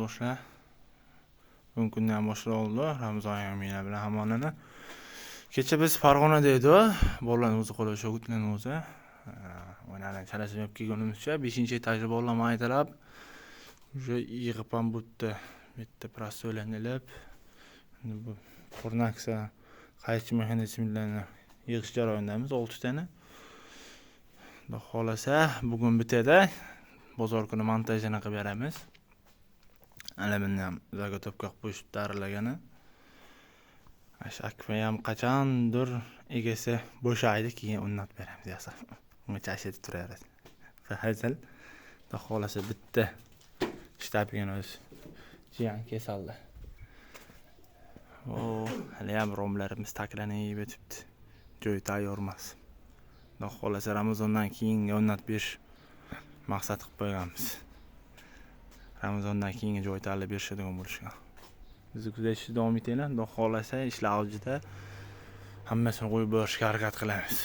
do'stlar. Bugun kundan ham boshlab oldi. Ramazon oyimi bilan hamonani. Kecha biz Farg'onada edik. Bolalarning o'zi qo'lga shogirtlarning o'zi. O'ynagan chalashib olib kelganimizcha 5-etajda bolalar aytalab. O'sha yig'ib ham bo'tdi. Bitta prostoylanilib. Bu Fornaxa qaychi mexanizmlarni yig'ish jarayonidamiz 6 tani. Xudo xolasa bugun bitadi. Bozor kuni montajini qilib beramiz. Alamini ham zagotовка qilib qo'yib darilagani. Akfa ham qachondir egasi bo'shaydi, keyin unnat beramiz yasa. Ungacha ashitib turardi. Fahazal xudo xolasa bitta shtabgan o'z jiyan kesaldi. Hali ham romlarimiz taklanib yetibdi. Joy tayyor emas. Xudo xolasa Ramazondan keyin unnat berish maqsad qilib qo'yganmiz. Ramazondan keyin joy tanlab berishadigan bo'lishgan. Bizni kuzatishni davom etinglar. Xudo xolasa ishlar oldida hammasini qo'yib berishga harakat qilamiz.